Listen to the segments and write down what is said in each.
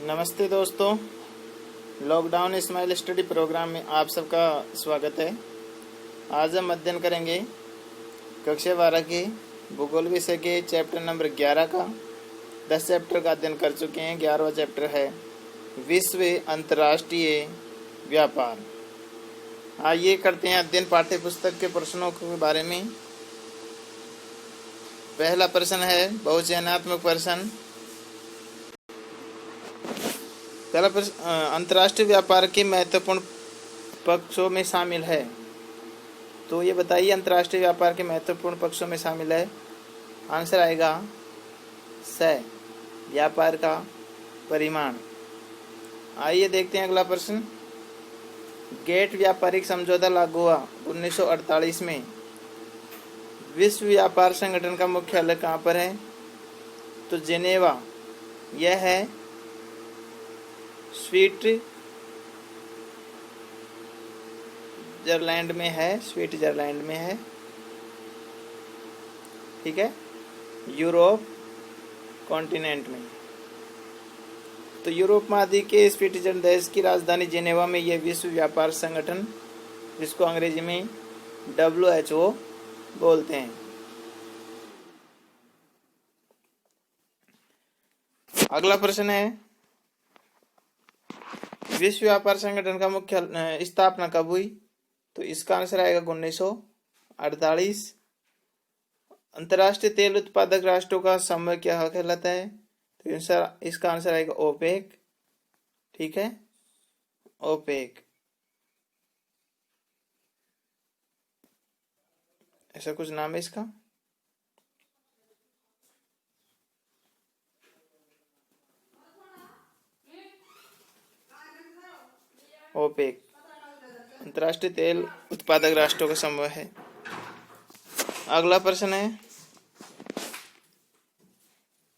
नमस्ते दोस्तों, lockdown smile study programme में आप सबका स्वागत है। आज हम अध्ययन करेंगे कक्षा 12 के भूगोल विषय के चैप्टर नंबर 11 का। 10 चैप्टर का अध्ययन कर चुके हैं। 11वां चैप्टर है विश्व अंतर्राष्ट्रीय व्यापार। आइए करते हैं अध्ययन पाठ्य पुस्तक के प्रश्नों के बारे में। पहला प्रश्न है बहुचयनात्मक प्रश्न। पहला प्रश्न अंतर्राष्ट्रीय व्यापार के महत्वपूर्ण पक्षों में शामिल है। तो ये बताइए अंतर्राष्ट्रीय व्यापार के महत्वपूर्ण पक्षों में शामिल है। आंसर आएगा स, व्यापार का परिमाण। आइए देखते हैं अगला प्रश्न। गेट व्यापारिक समझौता लागू हुआ 1948 में। विश्व व्यापार संगठन का मुख्यालय कहाँ पर है? तो जेनेवा, यह है स्विट्जरलैंड में है। स्विट्जरलैंड में है, ठीक है, यूरोप कॉन्टिनेंट में। तो यूरोप महाद्वीप के स्विट्जरलैंड देश की राजधानी जेनेवा में यह विश्व व्यापार संगठन, जिसको अंग्रेजी में WHO बोलते हैं। अगला प्रश्न है विश्व व्यापार संगठन का मुख्य स्थापना कब हुई? तो इसका आंसर आएगा 1948। अंतर्राष्ट्रीय तेल उत्पादक राष्ट्रों का समूह क्या कहलाता है? तो इसका आंसर आएगा ओपेक, ठीक है, ओपेक। ऐसा कुछ नाम है इसका। ओपेक अंतर्राष्ट्रीय तेल उत्पादक राष्ट्रों का समूह है। अगला प्रश्न है,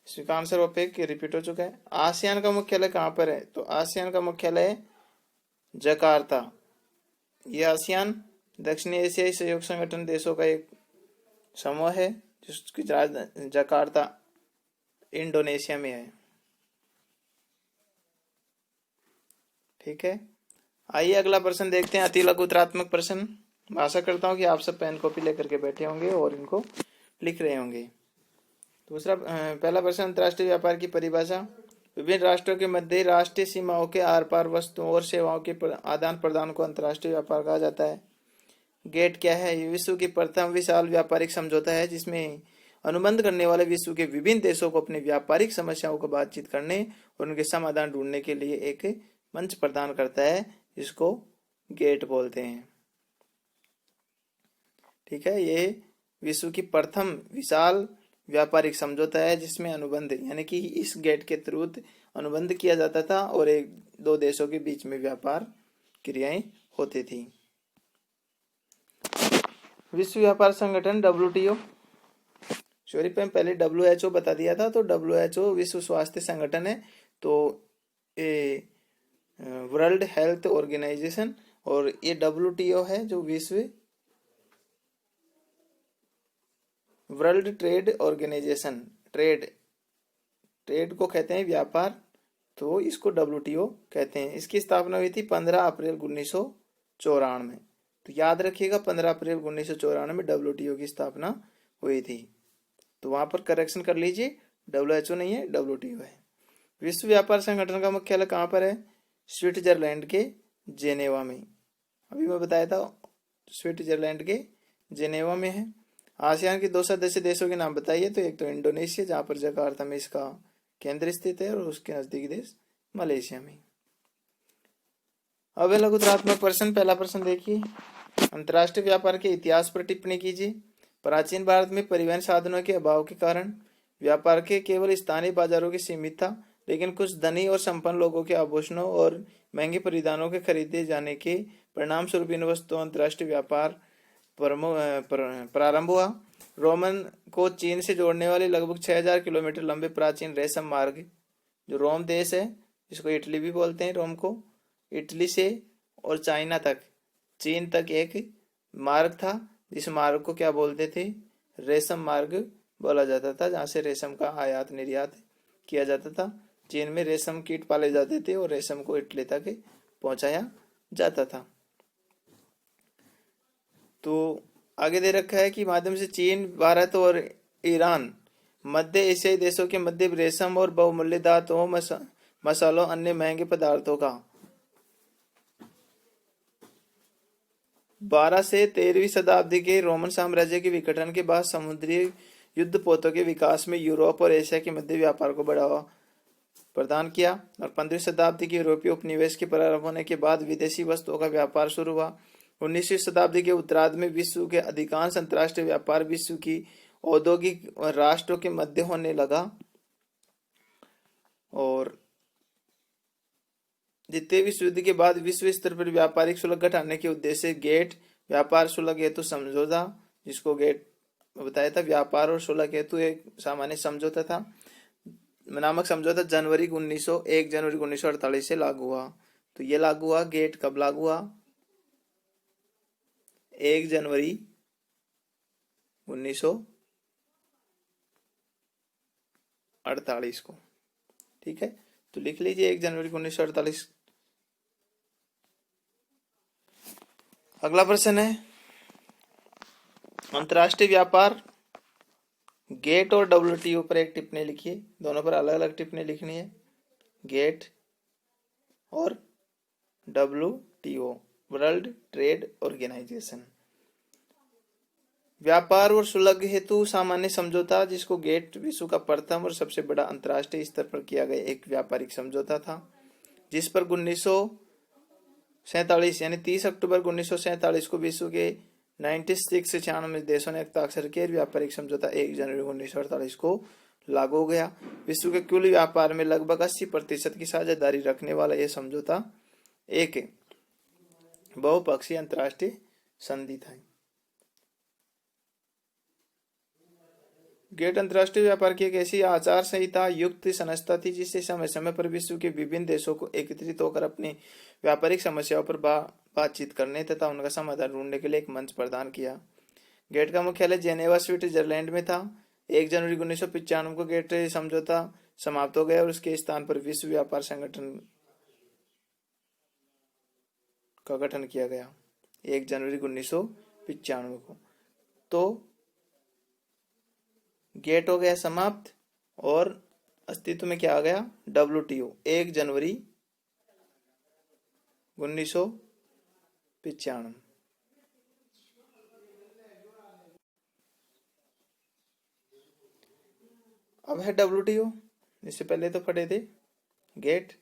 इसका आंसर ओपेक रिपीट हो चुका है। आसियान का मुख्यालय कहाँ पर है? तो आसियान का मुख्यालय जकार्ता। यह आसियान दक्षिणी एशियाई सहयोग संगठन देशों का एक समूह है जिसकी राजधानी जकार्ता इंडोनेशिया में है, ठीक है। आइए अगला प्रश्न देखते हैं, अति लघुतरात्मक प्रश्न। आशा करता हूँ कि आप सब पेन कॉपी लेकर के बैठे होंगे और इनको लिख रहे होंगे। पहला प्रश्न, अंतर्राष्ट्रीय व्यापार की परिभाषा। विभिन्न राष्ट्रों के मध्य राष्ट्रीय सीमाओं के आर पार वस्तुओं और सेवाओं के आदान प्रदान को अंतर्राष्ट्रीय व्यापार कहा जाता है। गेट क्या है? ये विश्व की प्रथम विशाल व्यापारिक समझौता है जिसमें अनुबंध करने वाले विश्व के विभिन्न देशों को अपनी व्यापारिक समस्याओं को बातचीत करने और उनके समाधान ढूंढने के लिए एक मंच प्रदान करता है, जिसको गेट बोलते हैं, ठीक है। ये विश्व की प्रथम विशाल व्यापारिक समझौता है जिसमें अनुबंध, यानी कि इस गेट के थ्रू अनुबंध किया जाता था और एक दो देशों के बीच में व्यापार क्रियाएं होती थी। विश्व व्यापार संगठन WTO, सॉरी पहले WHO बता दिया था। तो WHO विश्व स्वास्थ्य संगठन है, तो ये वर्ल्ड हेल्थ ऑर्गेनाइजेशन, और ये WTO है जो विश्व वर्ल्ड ट्रेड ऑर्गेनाइजेशन। ट्रेड को कहते हैं व्यापार, तो इसको WTO कहते हैं। इसकी स्थापना हुई थी 15 अप्रैल 1994 में। तो याद रखिएगा 15 अप्रैल 1994 में WTO की स्थापना हुई थी। तो वहां पर करेक्शन कर लीजिए, WHO नहीं है, WTO है। विश्व व्यापार संगठन का मुख्यालय कहाँ पर है? स्विट्जरलैंड के जेनेवा में। अभी मैं बताया था स्विट्जरलैंड के जेनेवा में है। आसियान के 2 सदस्य देशों के नाम बताइए। तो एक तो इंडोनेशिया, जहाँ पर जकार्ता में इसका केंद्र स्थित है, और उसके नजदीकी देश मलेशिया में। अब लघुतरात्मक प्रश्न। पहला प्रश्न देखिए, अंतर्राष्ट्रीय व्यापार के इतिहास पर टिप्पणी कीजिए। प्राचीन भारत में परिवहन साधनों के अभाव के कारण व्यापार के केवल स्थानीय बाजारों के सीमित था, लेकिन कुछ धनी और संपन्न लोगों के आभूषणों और महंगे परिधानों के खरीदे जाने के परिणाम स्वरूप इन वस्तुओं अंतर्राष्ट्रीय व्यापार प्रारंभ हुआ। रोमन को चीन से जोड़ने वाले लगभग 6000 किलोमीटर लंबे प्राचीन रेशम मार्ग, जो रोम देश है, जिसको इटली भी बोलते हैं, रोम को, इटली से और चाइना तक, चीन तक एक मार्ग था, जिस मार्ग को क्या बोलते थे? रेशम मार्ग बोला जाता था, जहाँ से रेशम का आयात निर्यात किया जाता था। चीन में रेशम कीट पाले जाते थे और रेशम को इटली तक पहुंचाया जाता था। तो आगे दे रखा है कि माध्यम से चीन, भारत और ईरान मध्य एशियाई देशों के मध्य रेशम और बहुमूल्य धातुओं, मसालों, अन्य महंगे पदार्थों का 12 से 13वीं शताब्दी के रोमन साम्राज्य के विघटन के बाद समुद्री युद्धपोतों के विकास में यूरोप और एशिया के मध्य व्यापार को बढ़ावा प्रदान किया और 15वीं शताब्दी के यूरोपीय उपनिवेश के प्रारंभ होने के बाद विदेशी वस्तुओं का व्यापार शुरू हुआ। 19वीं शताब्दी के उत्तरार्ध में विश्व के अधिकांश अंतर्राष्ट्रीय व्यापार विश्व की औद्योगिक राष्ट्रों के मध्य होने लगा और द्वितीय विश्व युद्ध के बाद विश्व स्तर पर व्यापारिक शुल्क घटाने के उद्देश्य से गेट व्यापार शुल्क हेतु समझौता, जिसको गेट बताया था, व्यापार और शुल्क हेतु एक सामान्य समझौता था नामक समझौता एक जनवरी 1948 से लागू हुआ। तो ये लागू हुआ, गेट कब लागू हुआ? 1 जनवरी 1948 को। ठीक है, तो लिख लीजिए 1 जनवरी 1948। अगला प्रश्न है अंतरराष्ट्रीय व्यापार, गेट और डब्ल्यूटीओ पर एक टिप्पणी लिखिए। दोनों पर अलग अलग टिप्पणी लिखनी है। गेट और डब्ल्यूटीओ, वर्ल्ड ट्रेड ऑर्गेनाइजेशन। व्यापार और शुल्क हेतु सामान्य समझौता, जिसको गेट विश्व का प्रथम और सबसे बड़ा अंतर्राष्ट्रीय स्तर पर किया गया एक व्यापारिक समझौता था, जिस पर 1947 यानी 30 अक्टूबर 1947 को विश्व के 96 देशों ने हस्ताक्षर किए। व्यापारिक समझौता 1 जनवरी 1948 को लागू हो गया। विश्व के कुल व्यापार में लगभग 80% की साझेदारी रखने वाला यह समझौता एक बहुपक्षीय अंतर्राष्ट्रीय संधि था। गेट अंतर्राष्ट्रीय व्यापार की एक ऐसी आचार संहिता युक्त संस्था थी जिससे समय समय पर विश्व के विभिन्न देशों को एकत्रित होकर अपनी व्यापारिक समस्याओं पर बातचीत करने तथा उनका समाधान ढूंढने के लिए एक मंच प्रदान किया। गेट का मुख्यालय जेनेवा, स्विट्जरलैंड में था। 1 जनवरी 1995 को गेट समझौता समाप्त हो गया और उसके स्थान पर विश्व व्यापार संगठन का गठन किया गया 1 जनवरी 1995 को। तो गेट हो गया समाप्त और अस्तित्व में क्या आ गया? डब्ल्यूटीओ 1 जनवरी 1995। अब है डब्ल्यूटीओ, इससे पहले तो पढ़े थे गेट।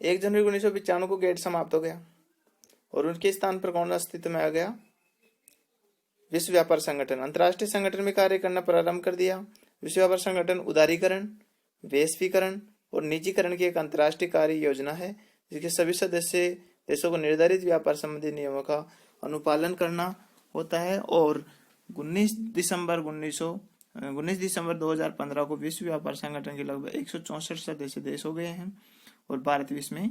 1 जनवरी 1995 को गेट समाप्त हो गया और उनके स्थान पर कौन अस्तित्व में आ गया? विश्व व्यापार संगठन। अंतर्राष्ट्रीय संगठन में कार्य करना प्रारंभ कर दिया। विश्व व्यापार संगठन उदारीकरण, वैश्वीकरण और निजीकरण की एक अंतर्राष्ट्रीय कार्य योजना है जिसके सभी सदस्य देशों को निर्धारित व्यापार संबंधी नियमों का अनुपालन करना होता है। और 19 दिसंबर 2015 को विश्व व्यापार संगठन के लगभग 164 सदस्य देश हो गए हैं और भारत भी इसमें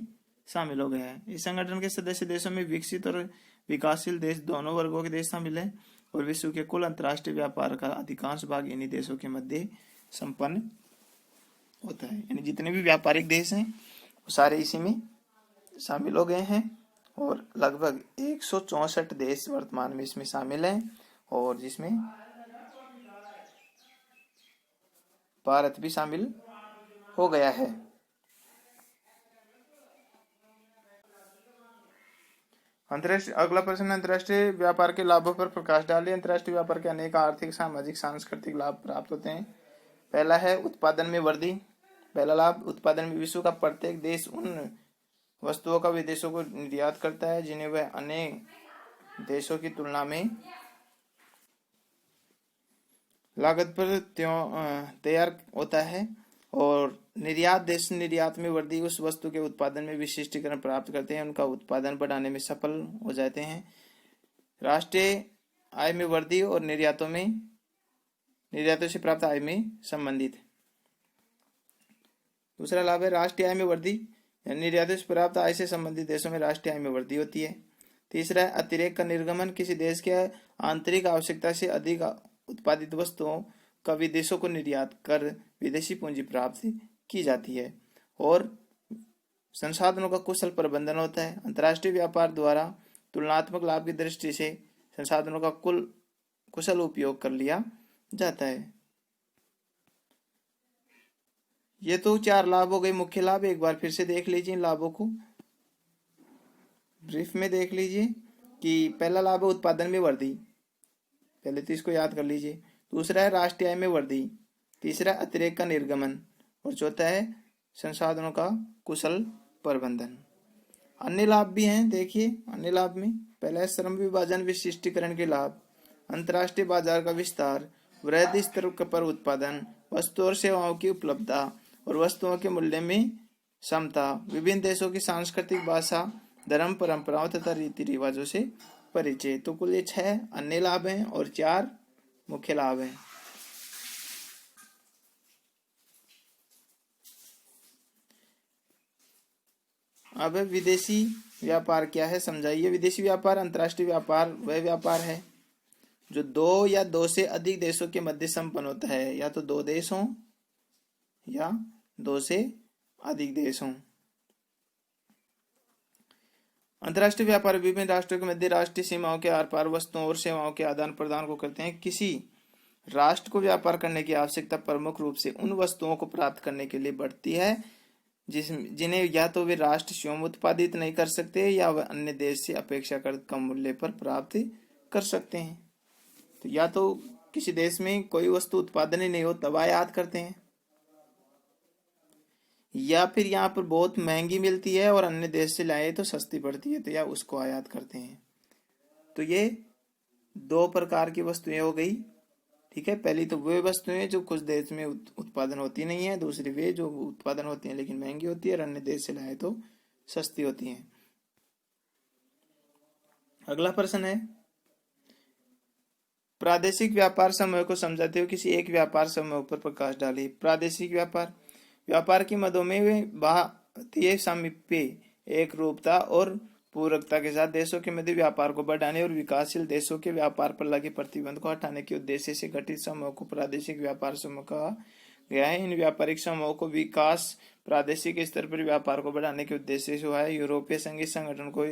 शामिल हो गया है। इस संगठन के सदस्य देशों में विकसित और विकासशील देश दोनों वर्गों के देश शामिल हैं और विश्व के कुल अंतर्राष्ट्रीय व्यापार का अधिकांश भाग इन्हीं देशों के मध्य संपन्न होता है। यानी जितने भी व्यापारिक देश हैं वो सारे इसी में शामिल हो गए हैं और लगभग 164 देश वर्तमान में इसमें शामिल हैं और जिसमें भारत भी शामिल हो गया है। अंतरराष्ट्रीय अगला प्रश्न, अंतरराष्ट्रीय व्यापार के लाभों पर प्रकाश डालिए। अंतरराष्ट्रीय व्यापार के अनेक आर्थिक, सामाजिक, सांस्कृतिक लाभ प्राप्त होते हैं। पहला है उत्पादन में वृद्धि। पहला लाभ, उत्पादन में विश्व का प्रत्येक देश उन वस्तुओं का विदेशों को निर्यात करता है जिन्हें वह अन्य देशों की तुलना में लागत पर तैयार होता है। और निर्यात, देश निर्यात में वृद्धि उस वस्तु के उत्पादन में विशिष्टीकरण प्राप्त करते हैं, उनका उत्पादन बढ़ाने में सफल हो जाते हैं। राष्ट्रीय आय में वृद्धि और निर्यातों से प्राप्त आय में संबंधित। दूसरा लाभ है राष्ट्रीय आय में वृद्धि, निर्यातों से प्राप्त आय से संबंधित देशों में राष्ट्रीय आय में वृद्धि होती है। तीसरा है अतिरेक का निर्गमन, किसी देश के आंतरिक आवश्यकता से अधिक उत्पादित वस्तुओं का विदेशों को निर्यात कर विदेशी पूंजी प्राप्ति की जाती है और संसाधनों का कुशल प्रबंधन होता है। अंतर्राष्ट्रीय व्यापार द्वारा तुलनात्मक लाभ की दृष्टि से संसाधनों का कुशल उपयोग कर लिया जाता है। ये तो 4 लाभ हो गए, मुख्य लाभ। एक बार फिर से देख लीजिए इन लाभों को, ब्रीफ में देख लीजिए कि पहला लाभ है उत्पादन में वृद्धि, पहले तो इसको याद कर लीजिए। दूसरा है राष्ट्रीय आय में वृद्धि, तीसरा अतिरेक का निर्गमन और चौथा है संसाधनों का कुशल प्रबंधन। अन्य लाभ भी हैं, देखिए अन्य लाभ में पहला है श्रम विभाजन विशिष्टीकरण के लाभ, अंतर्राष्ट्रीय बाजार का विस्तार, वृहद स्तर पर उत्पादन, वस्तु और सेवाओं की उपलब्धता और वस्तुओं के मूल्य में समता, विभिन्न देशों की सांस्कृतिक भाषा, धर्म, परंपराओं तथा रीति रिवाजों से परिचय। तो कुल ये 6 अन्य लाभ हैं और 4 मुख्य लाभ हैं। अब विदेशी व्यापार क्या है समझाइए। विदेशी व्यापार अंतर्राष्ट्रीय व्यापार वह व्यापार है जो 2 या 2 से अधिक देशों के मध्य संपन्न होता है, या तो 2 देश हों या 2 से अधिक देश हों। अंतर्राष्ट्रीय व्यापार विभिन्न राष्ट्रों के मध्य राष्ट्रीय सीमाओं के आर पार वस्तुओं और सेवाओं के आदान प्रदान को करते हैं। किसी राष्ट्र को व्यापार करने की आवश्यकता प्रमुख रूप से उन वस्तुओं को प्राप्त करने के लिए बढ़ती है जिन्हें या तो वे राष्ट्र स्वयं उत्पादित नहीं कर सकते या वह अन्य देश से अपेक्षाकृत कम मूल्य पर प्राप्त कर सकते हैं। तो या तो किसी देश में कोई वस्तु उत्पादन ही नहीं हो तब आयात करते हैं, या फिर यहाँ पर बहुत महंगी मिलती है और अन्य देश से लाए तो सस्ती पड़ती है तो या उसको आयात करते हैं। तो ये 2 प्रकार की वस्तुएं हो गई, ठीक है। पहली तो वे वस्तुएं जो कुछ देश में उत्पादन होती नहीं है, दूसरी वे जो उत्पादन होती हैं लेकिन महंगी होती है और अन्य देश से लाए तो सस्ती होती हैं। अगला प्रश्न है, प्रादेशिक व्यापार समूह को समझाते हुए किसी एक व्यापार समूह पर प्रकाश डालिए। प्रादेशिक व्यापार की मदों में भारतीय सामीप्य, एक रूपता और पूरकता के साथ देशों के मध्य व्यापार को बढ़ाने और विकासशील देशों के व्यापार पर लगे प्रतिबंध को हटाने के उद्देश्य से गठित समूह को प्रादेशिक व्यापार समूह कहा गया है। इन व्यापारिक समूहों को विकास प्रादेशिक स्तर पर व्यापार को बढ़ाने के उद्देश्य से हुआ है। यूरोपीय संघ संगठन को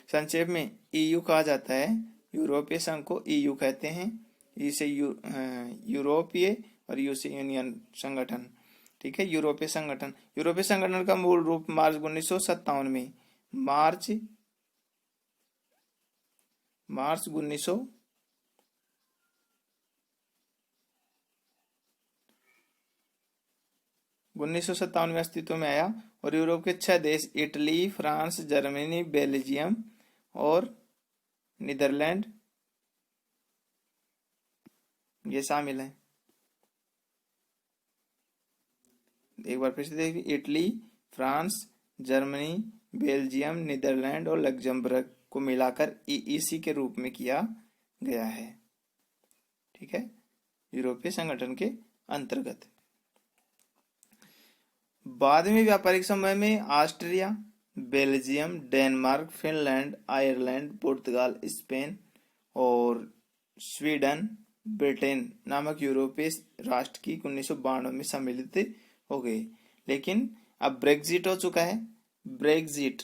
संक्षेप में EU कहा जाता है। यूरोपीय संघ को EU कहते हैं, इसे यूरोपीय और यू से यूनियन संगठन, ठीक है। यूरोपीय संगठन का मूल रूप मार्च 1957 में मार्च 1957 में अस्तित्व में आया और यूरोप के 6 देश इटली, फ्रांस, जर्मनी, बेल्जियम और नीदरलैंड ये शामिल हैं। एक बार फिर से देखिए, Italy, France, Germany, Belgium, Netherland और लग्जमबर्ग को मिलाकर EEC के रूप में किया गया है, ठीक है, यूरोपीय संगठन के अंतर्गत। बाद में व्यापारिक समूह में Austria, Belgium, Denmark, Finland, Ireland, Portugal, Spain और स्वीडन, ब्रिटेन नामक यूरोपीय राष्ट्र की 1992 में सम्मिलित हो गए। लेकिन अब ब्रेक्जिट हो चुका है। ब्रेक्जिट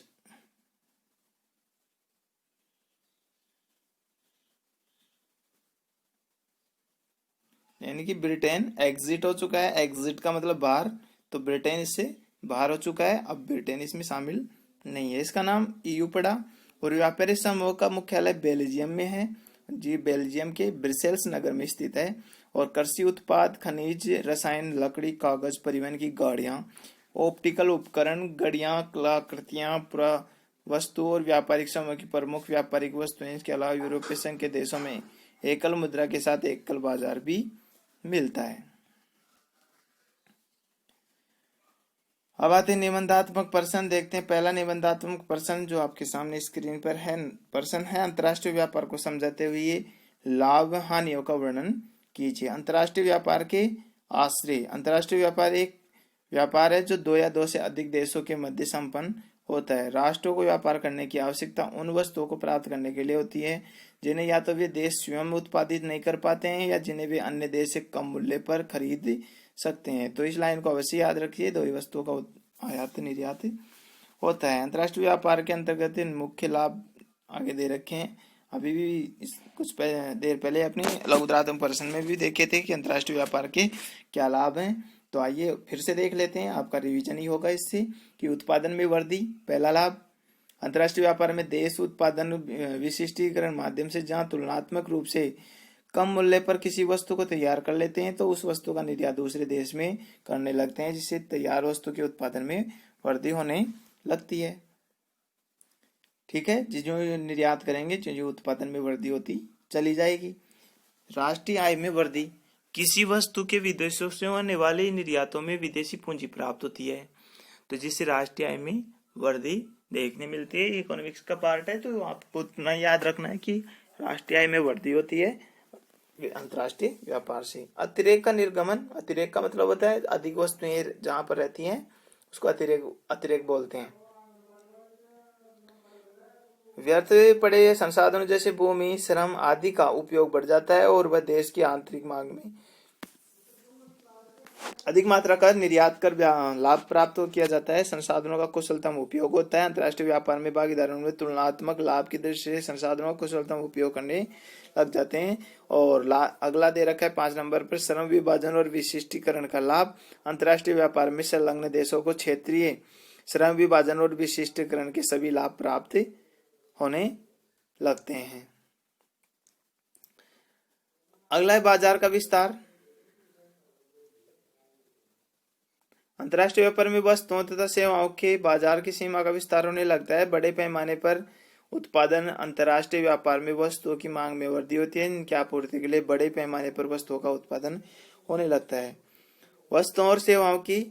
यानी कि ब्रिटेन एग्जिट हो चुका है। एग्जिट का मतलब बाहर, तो ब्रिटेन इससे बाहर हो चुका है। अब ब्रिटेन इसमें शामिल नहीं है। इसका नाम EU पड़ा और व्यापारिक समूह का मुख्यालय बेल्जियम में है जी, बेल्जियम के ब्रसेल्स नगर में स्थित है। और कृषि उत्पाद, खनिज, रसायन, लकड़ी, कागज, परिवहन की गाड़ियां, ऑप्टिकल उपकरण, घड़ियां, कलाकृतियां, वस्तु और व्यापारिक समूह की प्रमुख व्यापारिक वस्तुएं। इसके अलावा यूरोपीय संघ के देशों में एकल मुद्रा के साथ एकल बाजार भी मिलता है। अब आते हैं निबंधात्मक प्रश्न, देखते हैं। पहला निबंधात्मक प्रश्न जो आपके सामने स्क्रीन पर है, प्रश्न है अंतर्राष्ट्रीय व्यापार को समझाते हुए लाभ हानियों का वर्णन कीजिए। अंतर्राष्ट्रीय व्यापार के आश्रय। अंतर्राष्ट्रीय व्यापार एक व्यापार है जो 2 या 2 से अधिक देशों के मध्य संपन्न होता है। राष्ट्रों को व्यापार करने की आवश्यकता उन वस्तुओं को प्राप्त करने के लिए होती है जिन्हें या तो वे देश स्वयं उत्पादित नहीं कर पाते हैं या जिन्हें वे अन्य देश से कम मूल्य पर खरीद सकते हैं। तो इस लाइन को अवश्य याद रखिए। दो ही वस्तुओं का आयात निर्यात होता है। अंतर्राष्ट्रीय व्यापार के अंतर्गत मुख्य लाभ आगे दे रखे हैं। अभी भी कुछ देर पहले अपनी लघुतरात्मक प्रश्न में भी देखे थे कि अंतर्राष्ट्रीय व्यापार के क्या लाभ हैं। तो आइए फिर से देख लेते हैं। आपका रिवीजन ही होगा इससे कि उत्पादन में वृद्धि पहला लाभ। अंतर्राष्ट्रीय व्यापार में देश उत्पादन विशिष्टीकरण माध्यम से जहां तुलनात्मक रूप से कम मूल्य पर किसी वस्तु को तैयार कर लेते हैं तो उस वस्तु का निर्यात दूसरे देश में करने लगते हैं, जिससे तैयार वस्तु के उत्पादन में वृद्धि होने लगती है। ठीक है, जो निर्यात करेंगे जो उत्पादन में वृद्धि होती चली जाएगी। राष्ट्रीय आय में वृद्धि, किसी वस्तु के विदेशों से होने वाले निर्यातों में विदेशी पूंजी प्राप्त होती है, तो जिससे राष्ट्रीय आय में वृद्धि देखने मिलती है। इकोनॉमिक्स का पार्ट है, तो आपको उतना याद रखना है कि राष्ट्रीय आय में वृद्धि होती है अंतर्राष्ट्रीय व्यापार से। अतिरेक का निर्गमन, अतिरेक का मतलब होता है अधिक वस्तुएं जहां पर रहती हैं उसको अतिरेक बोलते हैं। व्यर्थ पड़े संसाधनों जैसे भूमि, श्रम आदि का उपयोग बढ़ जाता है और वह देश की आंतरिक मांग में अधिक मात्रा का निर्यात कर लाभ प्राप्त किया जाता है। संसाधनों का कुशलतम उपयोग होता है। अंतर्राष्ट्रीय व्यापार में भागीदारों में तुलनात्मक लाभ की दृष्टि से संसाधनों का कुशलतम उपयोग करने लग जाते हैं। और अगला दे रखा है 5 नंबर पर श्रम विभाजन और विशिष्टीकरण का लाभ। अंतर्राष्ट्रीय व्यापार में संलग्न देशों को क्षेत्रीय श्रम विभाजन और विशिष्टीकरण के सभी लाभ प्राप्त होने लगते हैं। अगला है बाजार का विस्तार। अंतर्राष्ट्रीय व्यापार में वस्तुओं तथा सेवाओं के बाजार की सीमा का विस्तार होने लगता है। बड़े पैमाने पर उत्पादन अंतर्राष्ट्रीय व्यापार में वस्तुओं की मांग में वृद्धि होती है। इनकी आपूर्ति के लिए बड़े पैमाने पर वस्तुओं का उत्पादन होने लगता है। वस्तुओं और सेवाओं की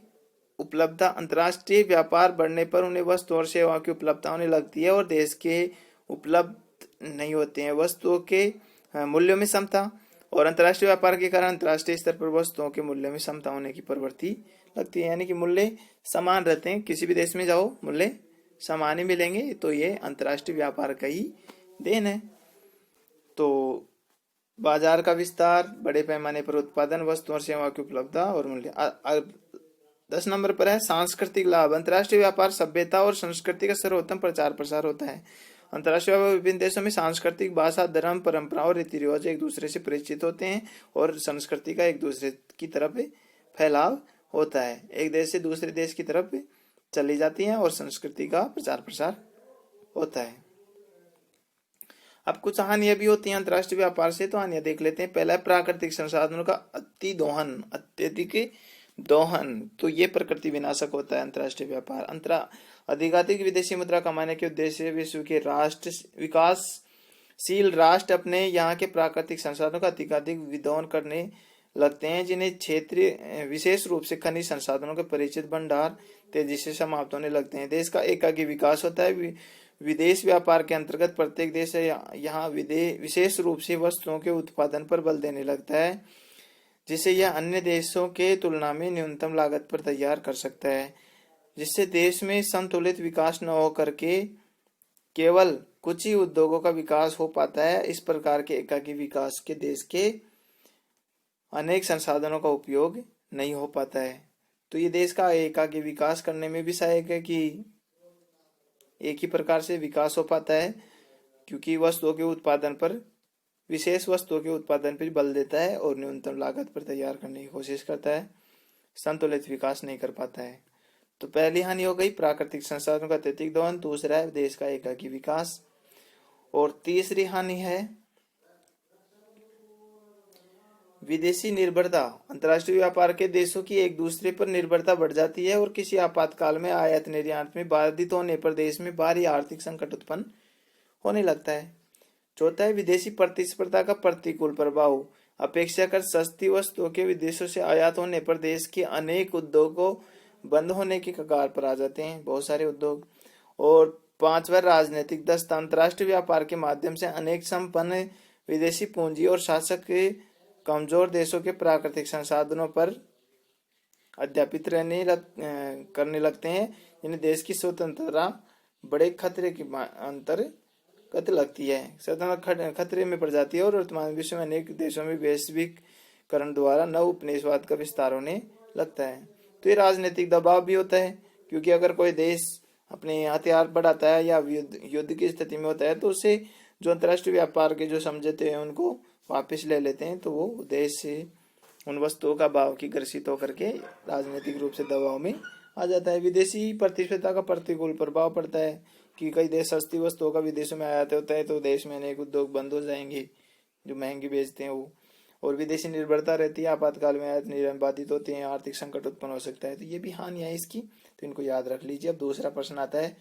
उपलब्धता, अंतर्राष्ट्रीय व्यापार बढ़ने पर उन्हें वस्तुओं और सेवाओं की उपलब्धता होने लगती है और देश के उपलब्ध नहीं होते हैं। वस्तुओं के मूल्यों में समता, और अंतर्राष्ट्रीय व्यापार के कारण अंतर्राष्ट्रीय स्तर पर वस्तुओं के मूल्य में समता होने की प्रवृत्ति लगती है, यानी कि मूल्य समान रहते हैं। किसी भी देश में जाओ मूल्य समान ही मिलेंगे, तो ये अंतर्राष्ट्रीय व्यापार का ही देन है। तो बाजार का विस्तार, बड़े पैमाने पर उत्पादन, वस्तुओं और सेवाओं की उपलब्धता और मूल्य। 10 नंबर पर है सांस्कृतिक लाभ। अंतर्राष्ट्रीय व्यापार सभ्यता और संस्कृति का सर्वोत्तम प्रचार प्रसार होता है। अंतर्राष्ट्रीय व्यापार विभिन्न देशों में सांस्कृतिक, भाषा, धर्म, परंपरा और रीति रिवाज एक दूसरे से परिचित होते हैं और संस्कृति का एक दूसरे की तरफ फैलाव होता है। एक देश से दूसरे देश की तरफ चली जाती है और संस्कृति का प्रचार प्रसार होता है। अब कुछ हानियां भी होती हैं अंतर्राष्ट्रीय व्यापार से, तो हानियां देख लेते हैं। पहला है प्राकृतिक संसाधनों का अत्यधिक दोहन, तो ये प्रकृति विनाशक होता है अंतर्राष्ट्रीय व्यापार। अधिकाधिक विदेशी मुद्रा कमाने के उद्देश्य से विश्व के विकासशील राष्ट्र अपने यहाँ के प्राकृतिक संसाधनों का अधिकाधिक विदोहन करने लगते हैं, जिन्हें क्षेत्रीय विशेष रूप से खनिज संसाधनों के परिचित भंडार तेजी से समाप्त होने लगते हैं। देश का एकाकी विकास होता है। विदेश व्यापार के अंतर्गत प्रत्येक देश यहाँ विशेष रूप से वस्तुओं के उत्पादन पर बल देने लगता है, जिससे यह अन्य देशों के तुलना में न्यूनतम लागत पर तैयार कर सकता है, जिससे देश में संतुलित विकास न हो करके केवल कुछ ही उद्योगों का विकास हो पाता है। इस प्रकार के एकाकी विकास के देश के अनेक संसाधनों का उपयोग नहीं हो पाता है। तो ये देश का एकाकी विकास करने में भी सहायक है कि एक ही प्रकार से विकास हो पाता है, क्योंकि वस्तुओं के उत्पादन पर विशेष वस्तुओं के उत्पादन पर बल देता है और न्यूनतम लागत पर तैयार करने की कोशिश करता है, संतुलित विकास नहीं कर पाता है। तो पहली हानि हो गई प्राकृतिक संसाधनों का अत्यधिक दोहन, दूसरा है देश का एकाकी विकास, और तीसरी हानि है विदेशी निर्भरता। अंतर्राष्ट्रीय व्यापार के देशों की एक दूसरे पर निर्भरता बढ़ जाती है और किसी आपातकाल में आयात निर्यात में बाधित होने पर देश में भारी आर्थिक संकट उत्पन्न होने लगता है। चौथा है विदेशी प्रतिस्पर्धा का प्रतिकूल प्रभाव। अपेक्षाकृत सस्ती वस्तुओं के विदेशों से आयात होने पर देश के अनेक उद्योगों बंद होने के कगार पर आ जाते हैं, बहुत सारे उद्योग। और पांचवा राजनीतिक दस्ता। अंतर्राष्ट्रीय व्यापार के माध्यम से अनेक संपन्न विदेशी पूंजी और शासक कमजोर देशों के प्राकृतिक संसाधनों पर अध्यापित करने लगते हैं, जिन्हें देश की स्वतंत्रता बड़े खतरे के अंतर्गत लगती है, स्वतंत्रता खतरे में पड़ जाती है। और वर्तमान विश्व में अनेक देशों में वैश्विकरण द्वारा नव उपनिवेशवाद का विस्तार होने लगता है। तो ये राजनीतिक दबाव भी होता है, क्योंकि अगर कोई देश अपने हथियार बढ़ाता है या युद्ध की स्थिति में होता है तो उससे जो अंतर्राष्ट्रीय व्यापार के जो समझौते हैं उनको वापस ले लेते हैं, तो वो देश से उन वस्तुओं का भाव की ग्रसित होकर के राजनीतिक रूप से दबाव में आ जाता है। विदेशी प्रतिस्पर्धा का प्रतिकूल प्रभाव पड़ता है कि कई देश सस्ती वस्तुओं का विदेशों में आयात होता है, तो देश में अनेक उद्योग बंद हो जाएंगे जो महंगी बेचते हैं वो, और विदेशी निर्भरता रहती है, आपातकाल में आयात निर्यात बाधित होते हैं, आर्थिक संकट उत्पन्न हो सकता है। तो ये भी हानि है इसकी, तो इनको याद रख लीजिए। अब दूसरा प्रश्न आता है,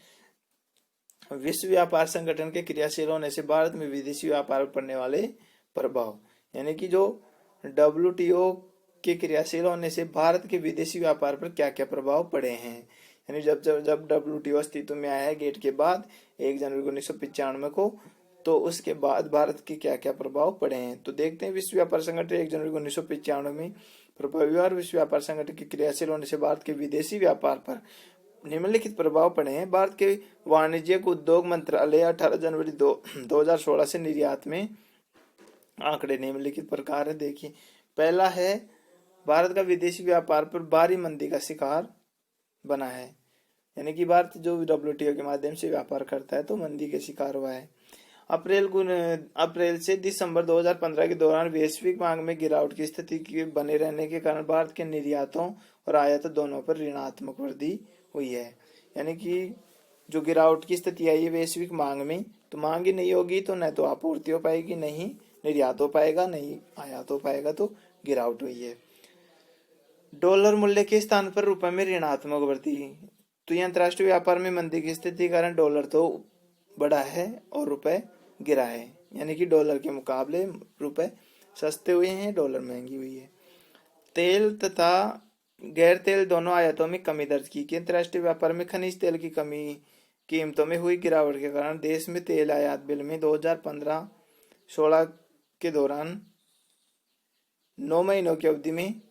विश्व व्यापार संगठन के क्रियाशील होने से भारत में विदेशी व्यापार पर पड़ने वाले प्रभाव, यानी कि जो WTO के क्रियाशील होने से भारत के विदेशी व्यापार पर क्या क्या प्रभाव पड़े हैं। यानी जब जब जब WTO अस्तित्व में आया है गेट के बाद 1 जनवरी 1995 को, तो उसके बाद भारत के क्या क्या प्रभाव पड़े हैं। तो देखते हैं, विश्व व्यापार संगठन 1 जनवरी 1995 में प्रभावी और विश्व व्यापार संगठन के क्रियाशील होने से भारत के विदेशी व्यापार पर निम्नलिखित प्रभाव पड़े हैं। भारत के वाणिज्यिक उद्योग मंत्रालय 18 जनवरी 2016 से निर्यात में आंकड़े निम्नलिखित प्रकार है। देखिए, पहला है, भारत का विदेशी व्यापार पर भारी मंदी का शिकार बना है, यानी कि भारत जो WTO के माध्यम से व्यापार करता है तो मंदी के शिकार हुआ है। अप्रैल से दिसंबर 2015 के दौरान वैश्विक मांग में गिरावट की स्थिति के बने रहने के कारण भारत के निर्यातों और आयातों दोनों पर ऋणात्मक वृद्धि हुई है। यानी कि जो गिरावट की स्थिति आई है वैश्विक मांग में, तो मांग ही नहीं होगी तो न तो आपूर्ति हो पाएगी, नहीं निर्यात हो पाएगा, नहीं आयात हो पाएगा, तो गिरावट हुई है। डॉलर मूल्य के स्थान पर रुपए में ऋणात्मक वृद्धि, तो ये अंतर्राष्ट्रीय व्यापार में मंदी की स्थिति के कारण डॉलर तो बढ़ा है और रुपए गिरा है, यानी कि डॉलर के मुकाबले रुपए सस्ते हुए हैं, डॉलर महंगी हुई है। तेल तथा गैर तेल दोनों आयातों में कमी दर्ज की कि अंतर्राष्ट्रीय व्यापार में खनिज तेल की कमी कीमतों में हुई गिरावट के कारण देश में तेल आयात बिल में 2015-16 के दौरान 9 महीनों की अवधि में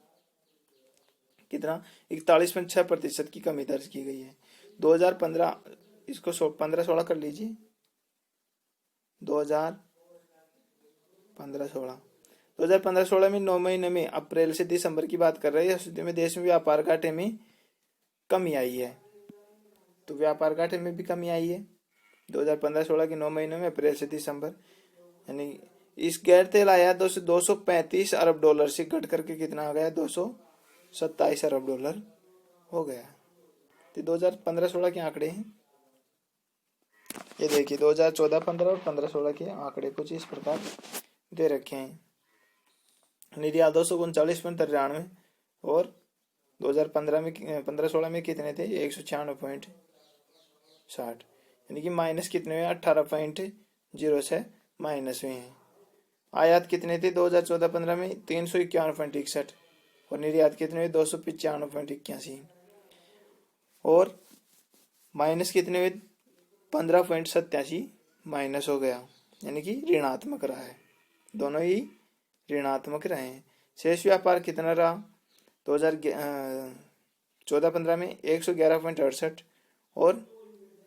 कितना 41.6% की कमी दर्ज की गई है। 2015, इसको 15-16 कर लीजिए, 2015-16 में 9 महीने में अप्रैल से दिसंबर की बात कर रहे हैं, स्थिति में देश में व्यापार घाटे में कमी आई है, तो व्यापार घाटे में भी कमी आई है 2015-16 के 9 महीनों में अप्रैल से दिसंबर। यानी इस गैर तेल आयात 235 अरब डॉलर से घट करके कितना आ गया, 227 अरब डॉलर हो गया। तो 2015-16 के आंकड़े हैं ये, देखिए 2014-15 और 15-16 के आंकड़े कुछ इस प्रकार दे रखे हैं। निर्यात 239.93 और 2015 में 15-16 में कितने थे, 196.60, यानी कि माइनस कितने हुए, 18.06 माइनस हुए हैं। आयात कितने थे 2014-15 में, 351.61 और निर्यात कितने हुए, 295.81 और माइनस कितने हुए, 15.87 माइनस हो गया, यानी कि ऋणात्मक रहा है, दोनों ही ऋणात्मक रहे हैं। शेष व्यापार कितना रहा 2014-15 में, 111.68 और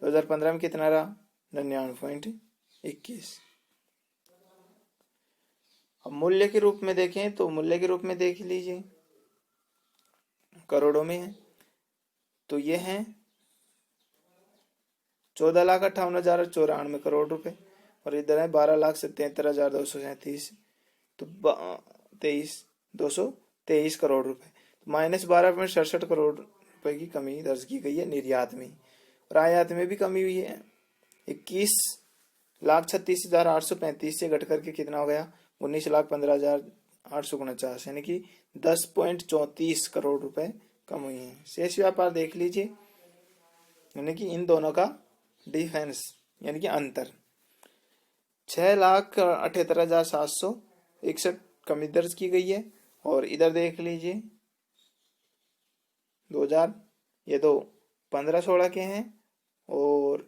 2015 में कितना रहा, 99.21। अब मूल्य के रूप में देखें तो मूल्य के रूप में देख लीजिए, करोड़ों में है, तो ये है 14,58,094 करोड़ रुपए, और इधर है 12,77,237, तो 223 करोड़ रुपए, तो माइनस 12.67 करोड़ रुपए की कमी दर्ज की गई है निर्यात में। और आयात में भी कमी हुई है, 21,36,835 से घट करके कितना हो गया, 19,15,849, यानी कि 10.34 करोड़ रुपए कम हुई है। शेष व्यापार देख लीजिए, यानी कि इन दोनों का डिफरेंस यानी कि अंतर, 6,78,761 कमी दर्ज की गई है। और इधर देख लीजिए 2000, ये दो 15-16 के हैं और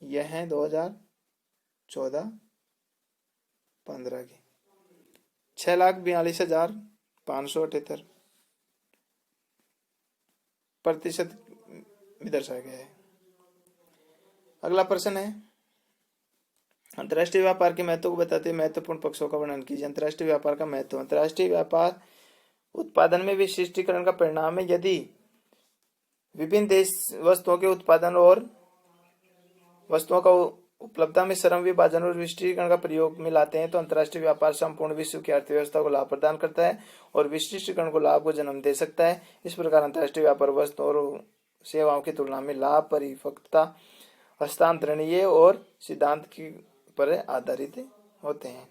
यह हैं 2014-15 के, 6,42,578 प्रतिशत में दर्शाया गया है। अगला प्रश्न है, अंतर्राष्ट्रीय व्यापार के महत्व को बताते महत्वपूर्ण पक्षों का वर्णन कीजिए। अंतर्राष्ट्रीय व्यापार का महत्व, अंतर्राष्ट्रीय व्यापार उत्पादन में विशिष्टीकरण का परिणाम है। यदि विभिन्न देश वस्तुओं के उत्पादन और वस्तुओं का उपलब्धता में श्रम विभाजन और विशिष्टीकरण का प्रयोग में लाते हैं तो अंतर्राष्ट्रीय व्यापार संपूर्ण विश्व की अर्थव्यवस्था को लाभ प्रदान करता है और विशिष्टीकरण को लाभ को जन्म दे सकता है। इस प्रकार अंतर्राष्ट्रीय व्यापार वस्तुओं और सेवाओं की तुलना में लाभ, परिपक्वता, हस्तांतरणीय और सिद्धांत की पर आधारित होते हैं।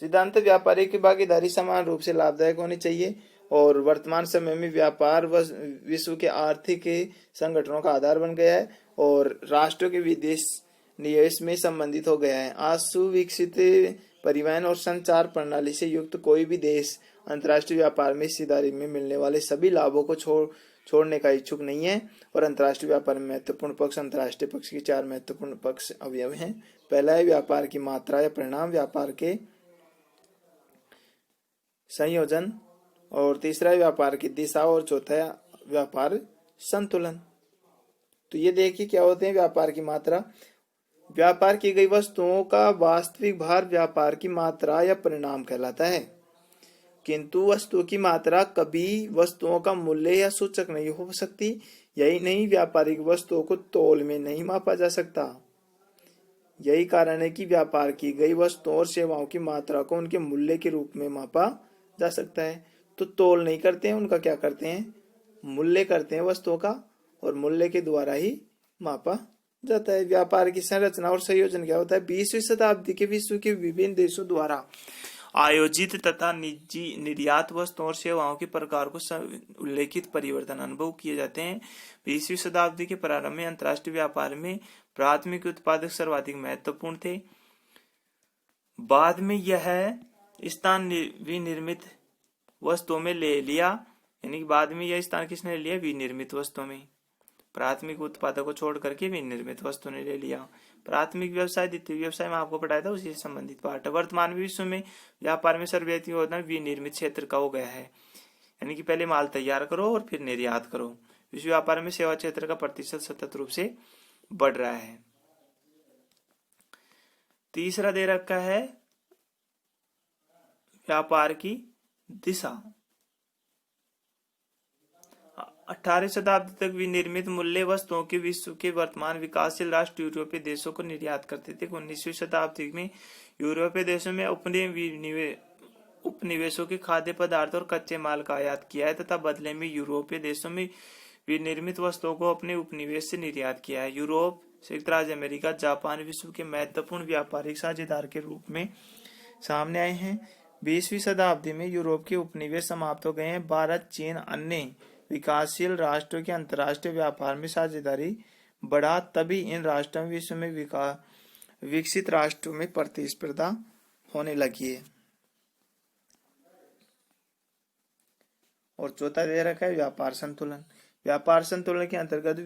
सिद्धांत व्यापारी की भागीदारी समान रूप से लाभदायक होनी चाहिए और वर्तमान समय में व्यापार विश्व के आर्थिक संगठनों का आधार बन गया है और राष्ट्रों के विदेश निवेश में संबंधित हो गया है। आज सुविकसित परिवहन और संचार प्रणाली से युक्त कोई भी देश अंतर्राष्ट्रीय व्यापार में हिस्सेदारी में मिलने वाले सभी लाभों को छोड़ने का इच्छुक नहीं है और अंतर्राष्ट्रीय व्यापार में महत्वपूर्ण पक्ष अंतर्राष्ट्रीय पक्ष की 4 महत्वपूर्ण पक्ष अवयव हैं। पहला है व्यापार की मात्रा या परिणाम, व्यापार के संयोजन, और तीसरा है व्यापार की दिशा और चौथा है व्यापार संतुलन। तो ये देखिए क्या होते हैं व्यापार की मात्रा। व्यापार की गई वस्तुओं का वास्तविक भार व्यापार की मात्रा या परिणाम कहलाता है, किंतु वस्तु की मात्रा कभी वस्तुओं का मूल्य या सूचक नहीं हो सकती। यही नहीं, व्यापारिक वस्तुओं को तौल में नहीं मापा जा सकता। यही कारण है कि व्यापार की गई वस्तुओं और सेवाओं की मात्रा को उनके मूल्य के रूप में मापा जा सकता है। तो तौल नहीं करते हैं, उनका क्या करते हैं, मूल्य करते हैं वस्तुओं का, और मूल्य के द्वारा ही मापा जाता है। व्यापार की संरचना और संयोजन क्या होता है। 20वीं शताब्दी के विश्व के विभिन्न देशों द्वारा आयोजित तथा निजी निर्यात वस्तुओं और सेवाओं के प्रकार को उल्लेखित परिवर्तन अनुभव किए जाते हैं। 20वीं शताब्दी के प्रारंभ में अंतर्राष्ट्रीय व्यापार में प्राथमिक उत्पादक सर्वाधिक महत्वपूर्ण थे। बाद में यह स्थान विनिर्मित वस्तुओं में ले लिया, यानी कि बाद में यह स्थान किसने ले लिया, विनिर्मित वस्तुओं में। प्राथमिक उत्पादों को छोड़ करके विनिर्मित वस्तु ने ले लिया। प्राथमिक व्यवसाय, द्वितीय व्यवसाय में आपको पढ़ाया था, उसी से संबंधित पाठ है। वर्तमान विश्व में व्यापार में सर्वव्यापी योगदान विनिर्मित क्षेत्र का हो गया है, यानी कि पहले माल तैयार करो और फिर निर्यात करो। विश्व व्यापार में सेवा क्षेत्र का प्रतिशत सतत रूप से बढ़ रहा है। तीसरा दे रखा है व्यापार की दिशा। 18वीं शताब्दी तक विनिर्मित मूल्य वस्तुओं के विश्व के वर्तमान विकासशील राष्ट्र यूरोपीय देशों को निर्यात करते थे। 19वीं शताब्दी में यूरोपीय देशों में उपनिवेशों के खाद्य पदार्थ और कच्चे माल का आयात किया है तथा बदले में यूरोपीय देशों में विनिर्मित वस्तुओं को अपने उपनिवेश से निर्यात किया है। यूरोप, संयुक्त राज्य अमेरिका, जापान विश्व के महत्वपूर्ण व्यापारिक साझेदार के रूप में सामने आए हैं। 20वीं शताब्दी में यूरोप के उपनिवेश समाप्त हो गए हैं। भारत, चीन, अन्य विकासशील राष्ट्रों के अंतर्राष्ट्रीय व्यापार में साझेदारी बढ़ा, तभी इन राष्ट्रों में विश्व में विकसित राष्ट्रों में प्रतिस्पर्धा होने लगी है। और चौथा दे रखा है व्यापार संतुलन। व्यापार संतुलन के अंतर्गत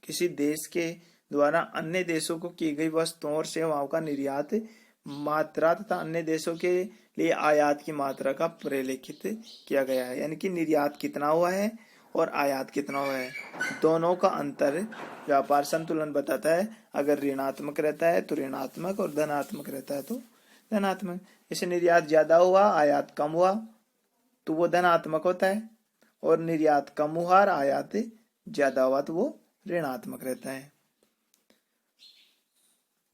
किसी देश के द्वारा अन्य देशों को की गई वस्तुओं और सेवाओं का निर्यात मात्रा तथा अन्य देशों के लिए आयात की मात्रा का प्रलेखित किया गया है, यानी कि निर्यात कितना हुआ है और आयात कितना हुआ है, दोनों का अंतर व्यापार संतुलन बताता है। अगर ऋणात्मक रहता है तो ऋणात्मक और धनात्मक रहता है तो धनात्मक। जैसे निर्यात ज्यादा हुआ, आयात कम हुआ तो वो धनात्मक होता है, और निर्यात कम हुआ और आयात ज्यादा हुआ तो वो ऋणात्मक रहता है।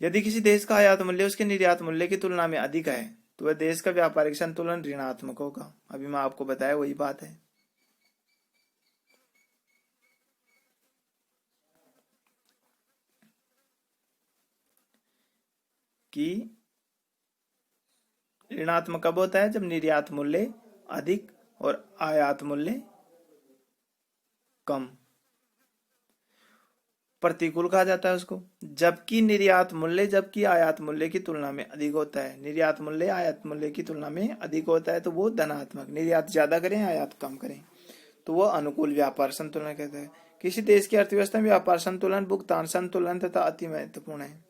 यदि किसी देश का आयात मूल्य उसके निर्यात मूल्य की तुलना में अधिक है तो वह देश का व्यापारिक संतुलन ऋणात्मक होगा। अभी मैं आपको बताया वही बात है। कि ऋणात्मक कब होता है, जब निर्यात मूल्य अधिक और आयात मूल्य कम। प्रतिकूल कहा जाता है उसको। जबकि निर्यात मूल्य जबकि आयात मूल्य की तुलना में अधिक होता है, निर्यात मूल्य आयात मूल्य की तुलना में अधिक होता है तो वो धनात्मक। निर्यात ज्यादा करें, आयात कम करें तो वो अनुकूल व्यापार संतुलन कहते हैं। किसी देश की अर्थव्यवस्था में व्यापार संतुलन, भुगतान संतुलन तथा अति महत्वपूर्ण है।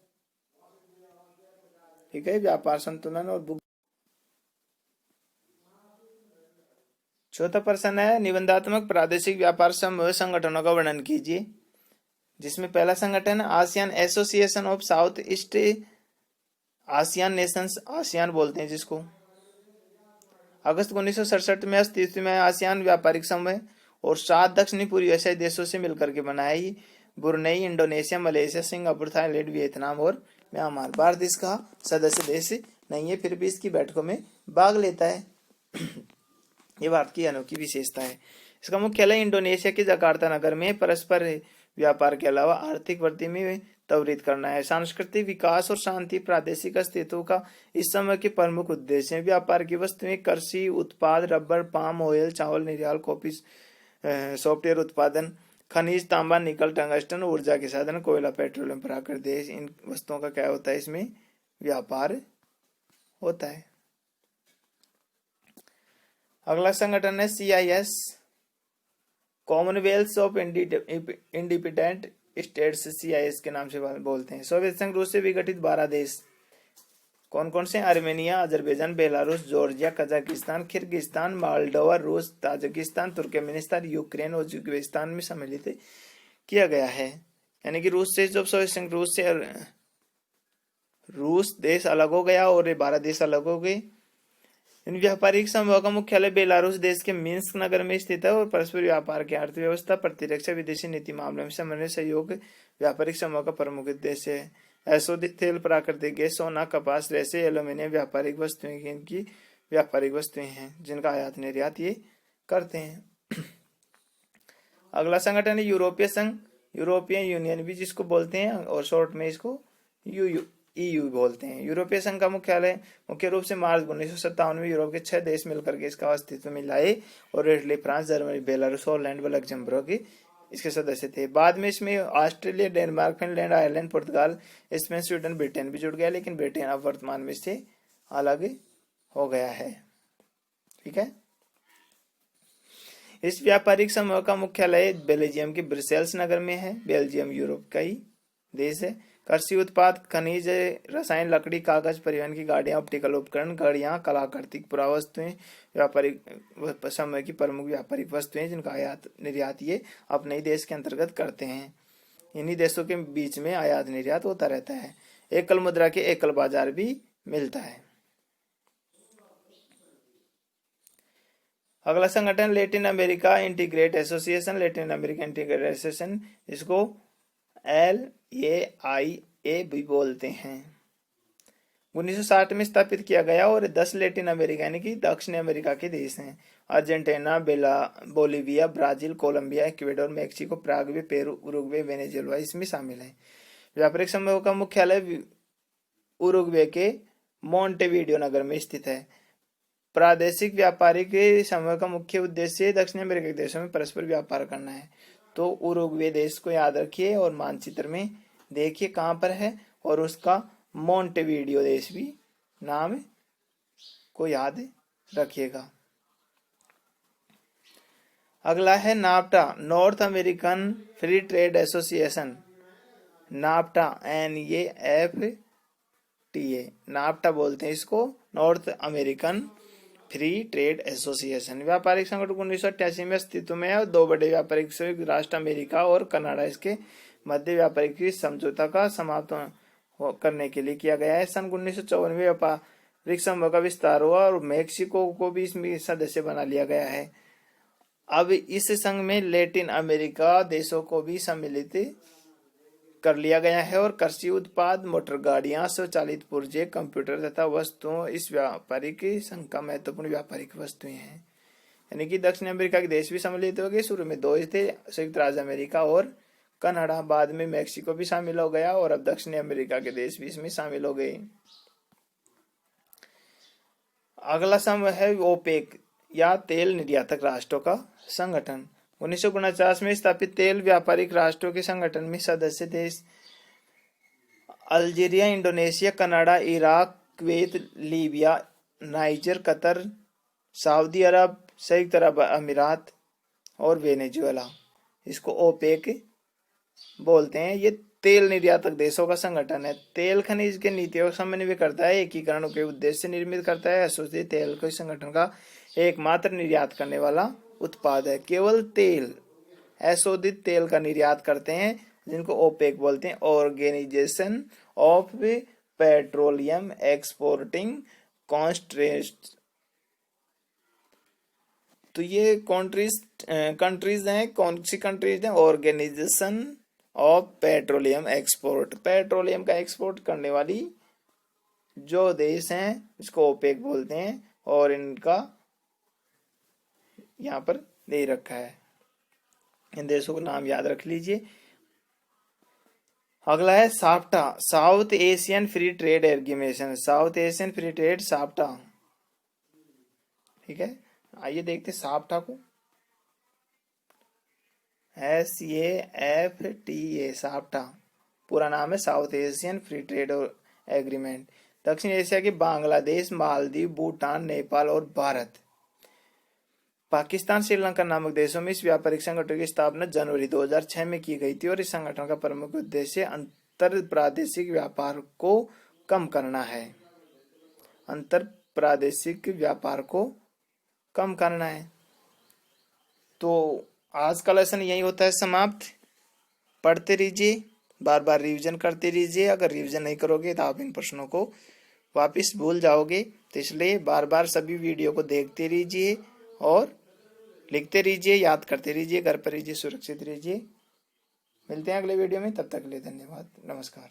ठीक है, व्यापार संतुलन और चौथा प्रश्न है निबंधात्मक प्रादेशिक व्यापार समूह संगठनों का वर्णन कीजिए, जिसमें पहला संगठन ASEAN association of south east ASEAN Nations, ASEAN बोलते हैं जिसको, अगस्त 1967 में अस्तित्व में आसियान व्यापारिक समूह और 7 दक्षिणी पूर्वी एशियाई देशों से मिलकर के बनाया। ही Brunei, Indonesia, Malaysia, Singapore, Thailand, Vietnam और म्यांमार। भारत इसका सदस्य देश नहीं है, फिर भी इसकी बैठकों में भाग लेता है। ये भारत की अनोखी विशेषता है। इसका मुख्यालय इंडोनेशिया के जकार्ता नगर में। परस्पर व्यापार के अलावा आर्थिक वृद्धि में त्वरित करना है। सांस्कृतिक विकास और शांति, प्रादेशिक अस्तित्व का इस समय के प्रमुख उद्देश्य है। व्यापार की वस्तुएं कृषि उत्पाद, रबर, पाम ऑयल, चावल निर्यात, कॉफी, सॉफ्टवेयर उत्पादन, खनिज, तांबा, निकल, टंगस्टन, ऊर्जा के साधन, कोयला, पेट्रोलियम, प्राकृतिक, इन वस्तुओं का क्या होता है, इसमें व्यापार होता है। अगला संगठन है CIS, Commonwealth of independent states, CIS के नाम से बोलते हैं। सोवियत संघ रूस से विघटित 12 देश कौन कौन से? Armenia, Azerbaijan, Belarus, Georgia, Kazakhstan, Kyrgyzstan, Moldova, रूस, ताजिकिस्तान, तुर्कमेनिस्तान, यूक्रेन और उज्बेकिस्तान में सम्मिलित किया गया है। यानी कि रूस से जब सोवियत संघ रूस देश अलग हो गया और ये 12 देश अलग हो गए। इन व्यापारिक समूह का मुख्यालय बेलारूस देश के मिन्स्क नगर में स्थित है और परस्पर व्यापार की अर्थव्यवस्था, प्रतिरक्षा, विदेशी नीति मामलों में समन्वय सहयोग व्यापारिक समूह का प्रमुख उद्देश्य है। औषधि तेल, प्राकृतिक गैस, सोना, कपास, रेशे, एल्यूमिनियम व्यापारिक वस्तुएं इनकी व्यापारिक वस्तुएं हैं जिनका आयात निर्यात ये करते हैं। अगला संगठन है यूरोपीय संघ, यूरोपियन यूनियन भी जिसको बोलते हैं और शॉर्ट में इसको EU बोलते हैं। यूरोपीय संघ का मुख्यालय मुख्य रूप से मार्च 1957 में यूरोप के 6 देश मिलकर के इसका अस्तित्व में लाए और Italy, France, Germany, Belarus, Holland व लग्जमबर्ग इसके सदस्य थे। बाद में इसमें Australia, Denmark, Finland, Ireland, Portugal, Spain, Sweden, Britain भी जुड़ गया, लेकिन ब्रिटेन अब वर्तमान में इससे अलग हो गया है। ठीक है। इस व्यापारिक समूह का मुख्यालय बेल्जियम के ब्रसेल्स नगर में है। बेल्जियम यूरोप का ही देश है। कृषि उत्पाद, खनिज, रसायन, लकड़ी, कागज, परिवहन की गाड़ियां, ऑप्टिकल उपकरण, घड़ियां, कलाकृतिक पुरावस्तुएं व्यापारिक समय की प्रमुख व्यापारिक वस्तुएं जिनका आयात निर्यात ये अपने ही देश के अंतर्गत करते हैं। इन्हीं देशों के बीच में आयात निर्यात होता रहता है। एकल मुद्रा के एकल बाजार भी मिलता है। अगला संगठन Latin America integrate association, Latin America integrate association, इसको LAIA भी बोलते हैं। 1960 में स्थापित किया गया और 10 लैटिन अमेरिका यानी कि दक्षिण अमेरिका के देश हैं। Argentina, Bolivia, Brazil, Colombia, Ecuador, Mexico, Paraguay, Peru, Uruguay, Venezuela इसमें शामिल है। व्यापारिक समूह का मुख्यालय उरुग्वे के मोंटेवीडियो नगर में स्थित है। प्रादेशिक व्यापारिक समूह का मुख्य उद्देश्य दक्षिण अमेरिका के देशों में परस्पर व्यापार करना है। तो उरुग्वे देश को याद रखिए और मानचित्र में देखिए कहां पर है, और उसका मोंटेवीडियो देश भी नाम को याद रखिएगा। अगला है NAFTA, north American free trade association. NAFTA NAFTA, NAFTA बोलते हैं इसको, north American free trade association. व्यापारिक संगठन 1988 में अस्तित्व में है और 2 बड़े व्यापारिक संयुक्त राष्ट्र अमेरिका और कनाडा इसके मध्य व्यापारिक समझौता का समाप्त करने के लिए किया गया है। सन 1954 में व्यापारिक समूह का विस्तार हुआ और मेक्सिको को भी इसमें सदस्य बना लिया गया है। अब इस संघ में लैटिन अमेरिका देशों को भी सम्मिलित कर लिया गया है और कृषि उत्पाद, मोटर गाड़ियां, स्वचालित पुर्जे, कंप्यूटर तथा वस्तुओं इस व्यापारिक संघ का महत्वपूर्ण व्यापारिक वस्तुएं हैं। यानी कि दक्षिण अमेरिका के देश भी सम्मिलित हो गए। शुरू में 2 थे, संयुक्त राज्य अमेरिका और कनाडा, बाद में मेक्सिको भी शामिल हो गया और अब दक्षिण अमेरिका के देश भी इसमें शामिल हो गए। अगला समूह है ओपेक या तेल निर्यातक राष्ट्रों का संगठन। 1949 में स्थापित तेल व्यापारिक राष्ट्रों के संगठन में सदस्य देश Algeria, Indonesia, Canada, Iraq, Kuwait, Libya, Niger, Qatar, Saudi Arab, संयुक्त अरब अमीरात और वेनेजुएला। इसको ओपेक बोलते हैं। ये तेल निर्यातक देशों का संगठन है। तेल खनिज के नीतियों का समन्वय करता है, एकीकरण के उद्देश्य से निर्मित करता है। एसोसिएटेड तेल के संगठन का एकमात्र निर्यात करने वाला उत्पाद है। केवल तेल, अशोधित तेल का निर्यात करते हैं जिनको ओपेक बोलते हैं, ऑर्गेनाइजेशन ऑफ पेट्रोलियम एक्सपोर्टिंग तो ये कंट्रीज हैं, कौन सी कंट्रीज हैं? Organization of petroleum export, petroleum का एक्सपोर्ट करने वाली जो देश हैं इसको ओपेक बोलते हैं, और इनका यहाँ पर दे रखा है, इन देशों का नाम याद रख लीजिए। अगला है SAFTA, South Asian free trade agreement, South Asian free trade SAFTA, ठीक है। आइए देखते हैं साफ्टा को, SAFTA, साफ्टा पूरा नाम है south Asian free trade agreement. दक्षिण एशिया के बांग्लादेश, मालदीव, भूटान, नेपाल और भारत, पाकिस्तान, श्रीलंका नामक देशों में इस व्यापारिक संगठन की स्थापना जनवरी 2006 में की गई थी और इस संगठन का प्रमुख उद्देश्य अंतर प्रादेशिक व्यापार को कम करना है, अंतर प्रादेशिक व्यापार को कम करना है। तो आज का लेसन यही होता है समाप्त। पढ़ते रहिए, बार बार रिवीजन करते रहिए, अगर रिवीजन नहीं करोगे तो आप इन प्रश्नों को वापस भूल जाओगे, तो इसलिए बार बार सभी वीडियो को देखते रहिए और लिखते रहिए, याद करते रहिए, घर पर रहिए, सुरक्षित रहिए। मिलते हैं अगले वीडियो में, तब तक के लिए धन्यवाद, नमस्कार।